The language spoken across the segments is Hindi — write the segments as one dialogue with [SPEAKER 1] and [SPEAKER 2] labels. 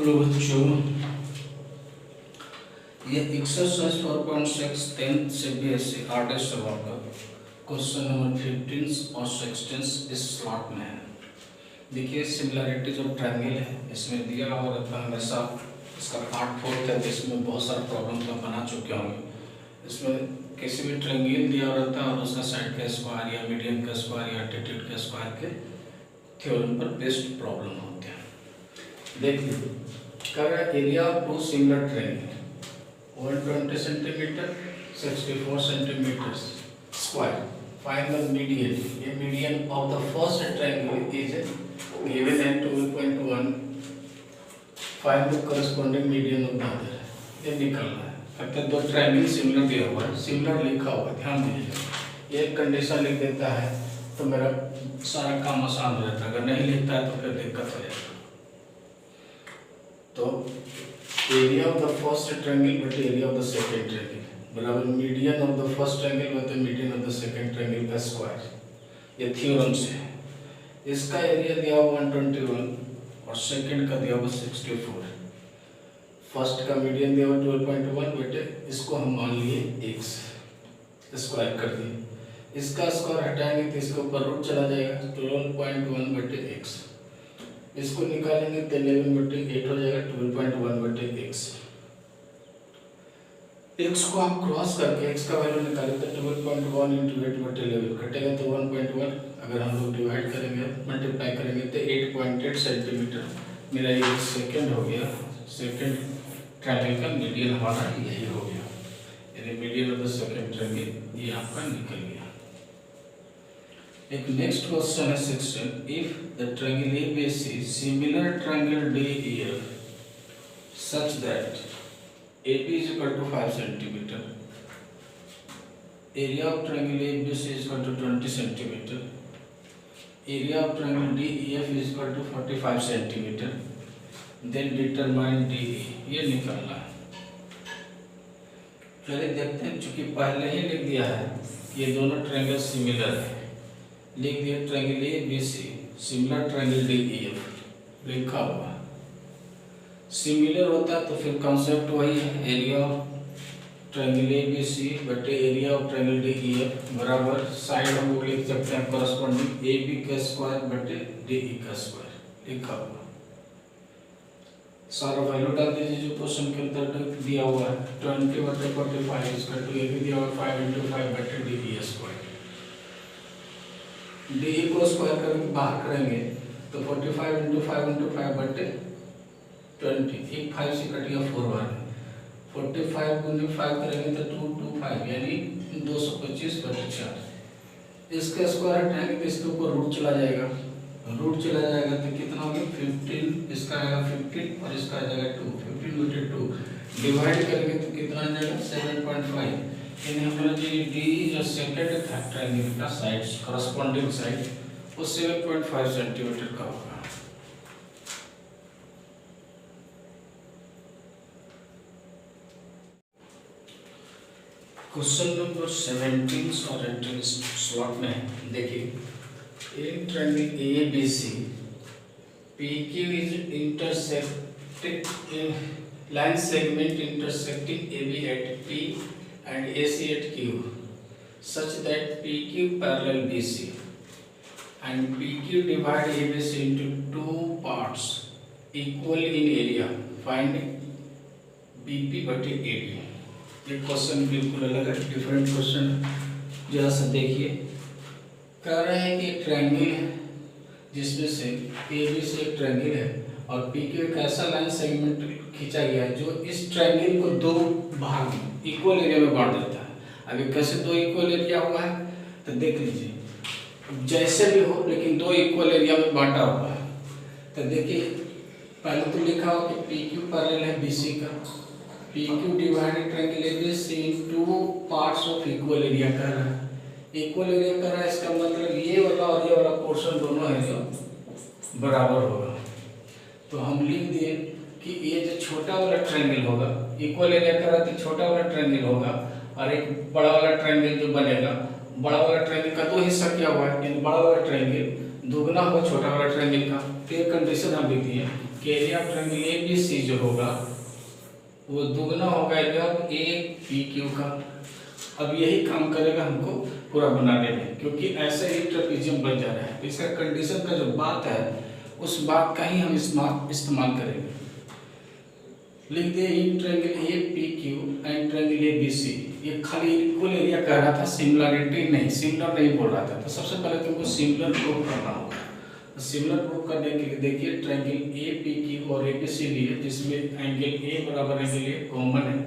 [SPEAKER 1] तो बच्चों ये एक्सरसाइज 4.6 10th CBSE आर्टिस्ट सवाल का क्वेश्चन नंबर 15 और 16 इस स्लॉट में है। देखिए सिमिलरिटीज ऑफ ट्रायंगल है, इसमें दिया हुआ रहता है हमेशा। इसका पार्ट 4 है, इसमें बहुत सारे प्रॉब्लम तो बना चुके होंगे। इसमें किसी भी ट्रायंगल दिया हुआ रहता है और उसका साइड का स्क्वायर या मीडियन का स्क्वायर या एल्टीट्यूड का स्क्वायर के थ्योरम पर बेस्ड प्रॉब्लम होते हैं। देखिए कर area of two similar triangle 120 centimetre 64 centimetre square. Find the median. ये median of the first triangle is given at 12.1। Find the corresponding median of the other. ये निकालना है। कहते हैं दो ट्रायंगल सिमिलर दिया हुआ है, सिमिलर लिखा हुआ है, ध्यान दीजिए। एक कंडीशन लिख देता है तो मेरा सारा काम आसान हो जाता है, अगर नहीं लिखता है तो फिर दिक्कत हो जाएगी। तो area of the first triangle बटे area of the second triangle बराबर median of the first triangle बटे median of the second triangle का स्क्वायर। ये थ्योरम से है। इसका एरिया दिया हुआ 121 और सेकंड का दिया हुआ 64। फर्स्ट का मीडियन दिया हुआ 12.1 बटे इसको हम मान लिए x स्क्वायर कर दिए। इसका स्क्वायर हटाएंगे तो इसके ऊपर रूट चला जाएगा 12.1 बटे x। इसको निकालेंगे तो 11 बटे 8 हो जाएगा 12.1 बटे x। x को आप क्रॉस करके x का वैल्यू निकालें तो 12.1 इंटू 8 बटे 11 कटेगा तो 1.1। अगर हम लोग डिवाइड करेंगे मल्टीप्लाई करेंगे तो 8.8 सेंटीमीटर मेरा ये सेकंड हो गया। सेकंड ट्रायंगल का मीडियन हमारा यही हो गया, यानी median of the second triangle ये आपका निकल गया। एक नेक्स्ट क्वेश्चन है 16। If the triangle ABC similar triangle DEF such that AB is equal to 5 centimeter, area of triangle ABC is equal to 20 centimeter, area of triangle DEF is equal to 45 centimeter, then determine DE। ये निकालना है। चलिए देखते हैं, चूंकि पहले ही लिख दिया है ये दोनों ट्रायंगल सिमिलर है, लिख दिया triangle ABC similar triangle DEF लिखा हुआ। सिमिलर होता है तो फिर कॉन्सेप्ट वही है, एरिया ऑफ ट्रायंगल ABC बटे एरिया ऑफ ट्रायंगल DEF बराबर साइड हम लोग लिख सकते हैं कॉरस्पॉन्डिंग AB का स्क्वायर बटे DE का स्क्वायर लिखा हुआ। सारा वैल्यू डाल दीजिए जो क्वेश्चन के अंदर दिया हुआ है। 20 बटे 45 इसका टू AB दिया हुआ 5 इंटू 5 बटे DE स्क्वायर। DE को स्क्वायर करके बाहर करेंगे तो 45 इंटू 5 बटे 20। एक 5 से कट गया 4 बार। 45 गुने 5 करेंगे तो 225 यानी 225 बटे 4। इसका स्क्वायर हटाएंगे तो इसके ऊपर रूट चला जाएगा। रूट चला जाएगा तो कितना हो गया 15। इसका आएगा 15 और इसका आ जाएगा 2। 15 बटे 2 डिवाइड करेंगे तो कितना आ जाएगा 7.5। यानी हमारा जो DE जो सेकंड था ट्रायंगल का साइड कॉरस्पॉन्डिंग साइड वो 7.5 सेंटीमीटर का होगा। क्वेश्चन नंबर 17 और 18 स्लॉट में है। देखिए in triangle ABC PQ is intersected in line segment intersecting AB at P and AC at Q such that PQ parallel BC and PQ divide ABC into two parts equal in area. Find BP बटे AD। ये क्वेश्चन बिल्कुल अलग है, डिफरेंट क्वेश्चन। जरा सा देखिए, कह रहे हैं कि ट्रायंगल है जिसमें से AB से एक ट्रायंगल है और PQ एक ऐसा लाइन सेगमेंट खींचा गया है जो इस ट्रायंगल को दो भाग में इक्वल एरिया में बांट देता है। अभी कैसे दो इक्वल एरिया हुआ है तो देख लीजिए, जैसे भी हो लेकिन दो इक्वल एरिया में बांटा हुआ है। तो देखिए पहले तो लिखा हो कि PQ पैरेलल है BC का। PQ divided triangle ABC into parts of equal area कर रहा है। इक्वल एरिया कर रहा है, इसका मतलब ये वाला और ये वाला पोर्शन दोनों है जो बराबर होगा। तो हम लिख दिए कि ये जो छोटा वाला ट्रायंगल होगा इक्वल एरिया कर रहा है तो छोटा वाला ट्रायंगल होगा और एक बड़ा वाला ट्रायंगल जो बनेगा, बड़ा वाला ट्रायंगल का दो हिस्सा क्या हुआ है, बड़ा वाला ट्रायंगल दुगना होगा छोटा वाला ट्रायंगल का। तो ये कंडीशन हम लिख दिए कि area of triangle A B C जो होगा वो दुगना होगा area of A P Q का। अब यही काम करेगा हमको पूरा बनाने में, क्योंकि ऐसे ही ट्रेपेजियम बन जा रहा है। इसका कंडीशन का जो बात है उस बात का ही हम इस्तेमाल करेंगे। लिख दिए in triangle A P Q and triangle A B C. ये खाली इक्वल एरिया कह रहा था, सिमिलरिटी नहीं, सिमिलर नहीं बोल रहा था। तो सबसे पहले तुमको सिमिलर प्रूव करना होगा। तो सिमिलर प्रूव करने के लिए देखिए ट्रायंगल ए पी क्यू और ए बी सी लिए, जिसमें एंगल ए बराबर एंगल ए कॉमन है।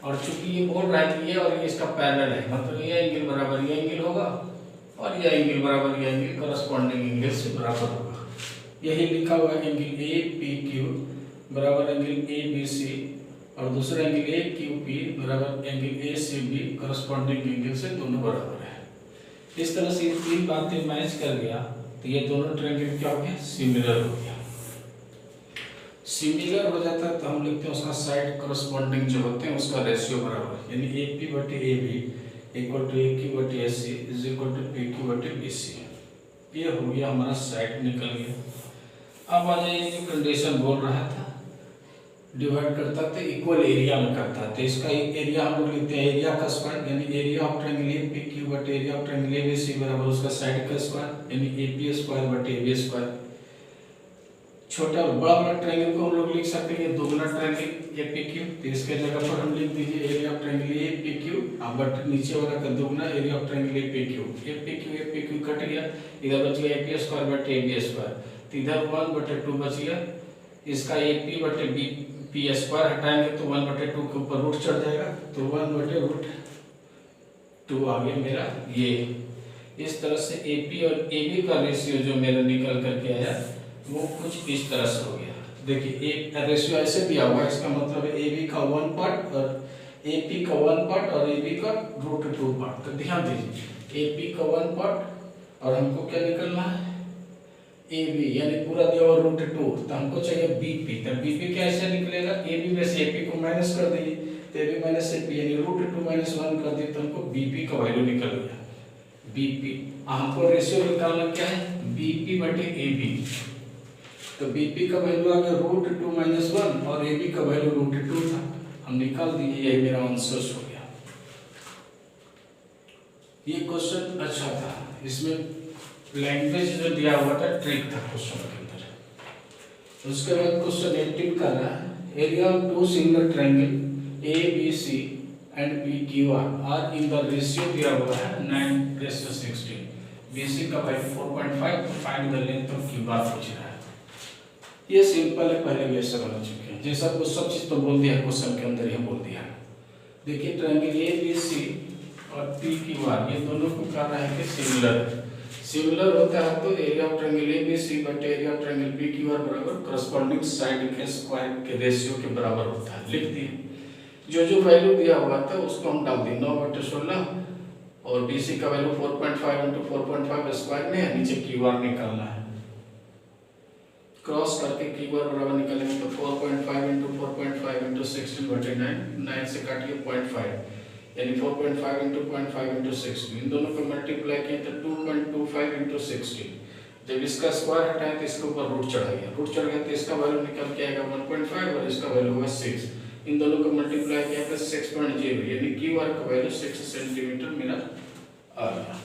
[SPEAKER 1] और चूंकि ये बोल रहा है कि ये और ये इसका पैरेलल है, मतलब ये एंगल बराबर ये एंगल होगा और ये एंगल बराबर ये एंगल करस्पॉन्डिंग एंगल से बराबर होगा। यही लिखा हुआ है एंगल ए पी क्यू बराबर एंगल ए बी सी और दूसरा एंगल ए क्यू पी बराबर angle A C B corresponding angle से दोनों बराबर है। इस तरह से ये तीन बातें मैच कर गया तो ये दोनों ट्रायंगल क्या हो गया, सिमिलर हो गया। सिमिलर हो जाता है तो हम लिखते हैं उसका साइड करस्पॉन्डिंग जो होते हैं उसका रेशियो बराबर, यानी ए पी बटे A B equal to A Q बटे A C is equal to P Q बटे बी सी। ये हो गया हमारा साइड निकल गया। अब आ जाइए जो कंडीशन बोल रहा था, डिवाइड करता था इक्वल एरिया में करता था। इसका एरिया हम लोग लिखते हैं एरिया का स्क्वायर, यानी area of triangle A P Q बटे area of triangle A B C बराबर उसका साइड का स्क्वायर, यानी ए पी स्क्वायर बटे ए बी स्क्वायर। छोटा और बड़ा वाला ट्रायंगल को हम लोग लिख सकते हैं दोगुना ट्रायंगल ए पी क्यू। तो इसके जगह पर हम लिख दीजिए area of triangle A P Q but नीचे वाला का दोगुना area of triangle A P Q. A P Q cut गया, इधर बच गया ए पी स्क्वायर बटे ए बी स्क्वायर। तो इधर 1/2 बच गया, इसका ए पी बटे बी पी स्क्वायर हटाएंगे तो 1/2 के ऊपर रूट चढ़ जाएगा, तो 1/√2 आ गया मेरा ये। इस तरह से ए पी और ए बी का रेशियो जो मेरा निकल करके आया वो कुछ इस तरह से हो गया। देखिए एक रेशियो ऐसे दिया हुआ है, इसका मतलब है ए बी का 1 पार्ट और ए पी का 1 पार्ट और ए बी का √2 पार्ट। तो ध्यान दीजिए ए पी का 1 पार्ट और हमको क्या निकलना है ए बी, यानी पूरा दिया हुआ √2, तो हमको चाहिए बी पी। तो बी पी कैसे निकलेगा, ए बी में से ए पी को माइनस कर दीजिए, तो A B minus A P यानी √2 - 1 कर दिए तो हमको बी पी का वैल्यू निकल गया बी पी। हमको रेशियो निकालना क्या है बी पी बटे ए बी। तो बी पी का वैल्यू आ गया √2 - 1 और ए बी का वैल्यू √2 था, हम निकाल दिए, यही मेरा आंसर हो गया। ये क्वेश्चन अच्छा था, इसमें लैंग्वेज जो दिया हुआ था ट्रिक था क्वेश्चन के अंदर। उसके बाद क्वेश्चन 18 का रहा area of two similar triangle A B C and P Q R in the ratio दिया हुआ है 9:16। बी सी का वैल्यू 4.5, तो find the length of Q R पूछ रहा है। ये सिंपल है, पहले भी ऐसा बना चुके हैं, जैसा कुछ सब चीज तो बोल दिया क्वेश्चन के अंदर ही बोल दिया। देखिए ट्रायंगल ए बी सी और पी क्यू आर ये दोनों को कह रहा है कि सिमिलर सिमिलर होता है तो area of triangle A B C बटे area of triangle P Q R बराबर करस्पॉन्डिंग साइड के स्क्वायर के रेशियो के बराबर होता है। लिख दिए जो वैल्यू दिया हुआ था उसको हम डाल दिए 9/16 और बी सी का वैल्यू 4.5 × 4.5 स्क्वायर में है, नीचे क्यू आर निकालना है। क्रॉस करके क्यू आर बराबर निकालेंगे तो 4.5 × 4.5 × 16/9, 9 से काटिए 0.5 यानी 4.5 × 0.5 × 16। इन दोनों को मल्टीप्लाई किए तो 2.25 × 16। जब इसका स्क्वायर हटाएं तो इसके ऊपर रूट चढ़ गया, रूट चढ़ गया तो इसका वैल्यू निकल के आएगा 1.5 और इसका वैल्यू होगा 6। इन दोनों को मल्टीप्लाई किया तो 6.0 यानी क्यू आर का वैल्यू 6 सेंटीमीटर मेरा आ गया।